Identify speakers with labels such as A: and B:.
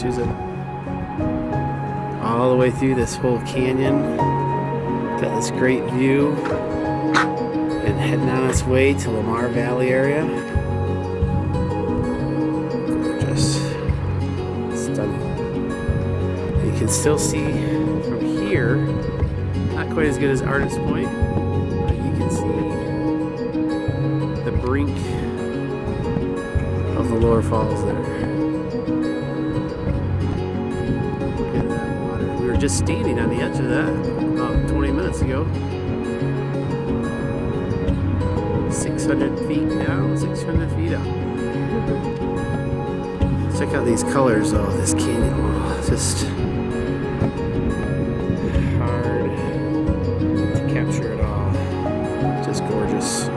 A: There's a all the way through this whole canyon. Got this great view. And heading on its way to Lamar Valley area. Gorgeous. Stunning. You can still see from here, not quite as good as Artist Point, but you can see the brink of the lower falls there. Look at that water. We were just standing on the edge of that about 20 minutes ago. 600 feet down, 600 feet up. Check out these colors though, this canyon wall. It's just hard to capture it all. Just gorgeous.